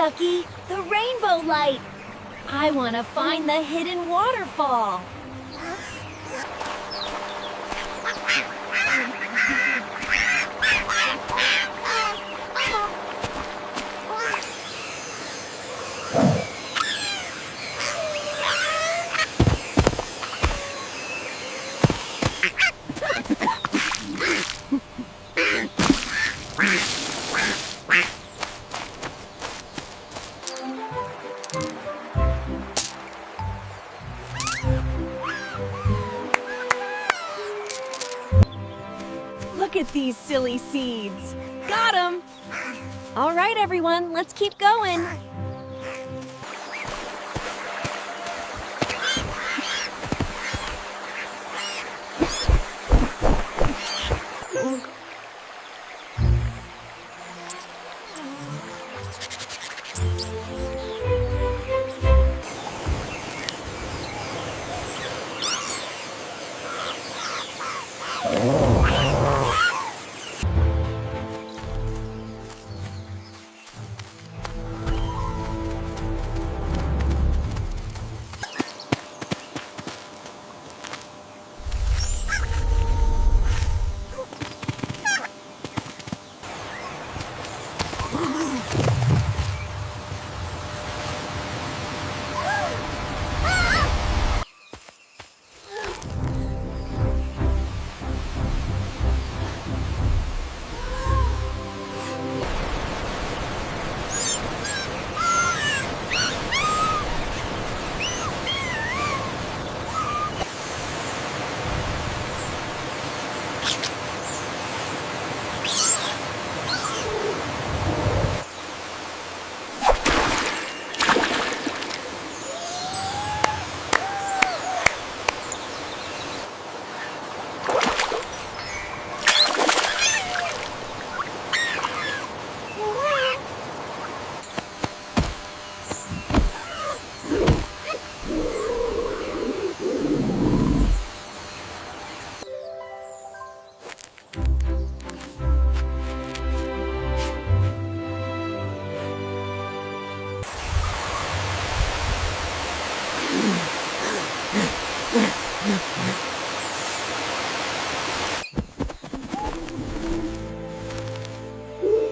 Ducky, the rainbow light. I want to find the hidden waterfall. Look at these silly seeds. Got 'em! All right, everyone, let's keep going.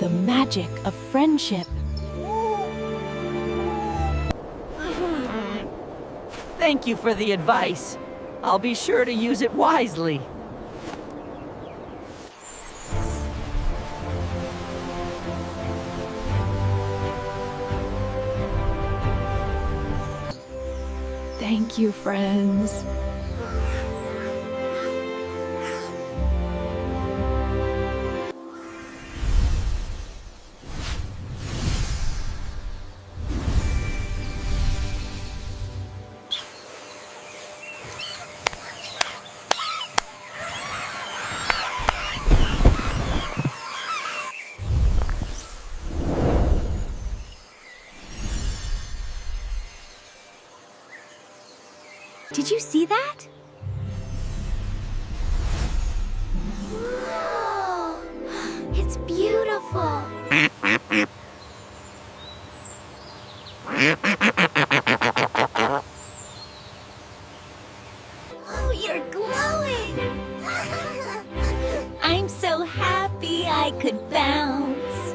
The magic of friendship. Thank you for the advice. I'll be sure to use it wisely. Thank you, friends. Did you see that? Whoa! It's beautiful. Oh, you're glowing. I'm so happy I could bounce.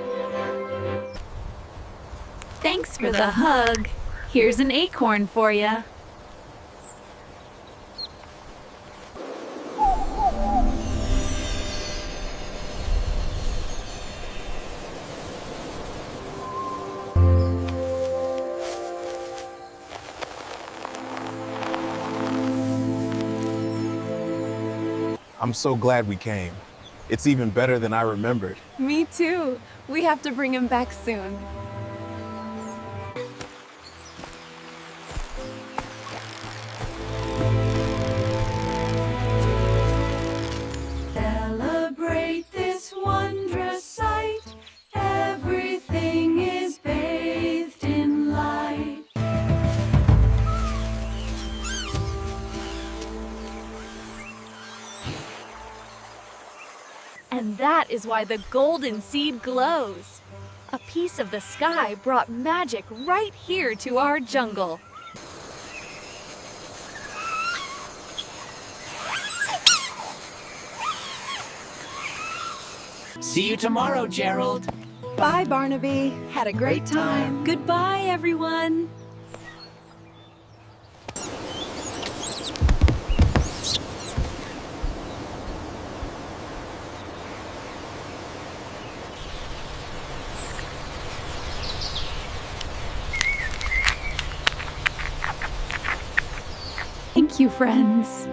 Thanks for the hug. Here's an acorn for you. I'm so glad we came. It's even better than I remembered. Me too. We have to bring him back soon. Celebrate this wondrous sight. Everything is bathed in light. And that is why the golden seed glows. A piece of the sky brought magic right here to our jungle. See you tomorrow, Gerald. Bye, Barnaby. Had a great time. Goodbye, everyone. Thank you, friends.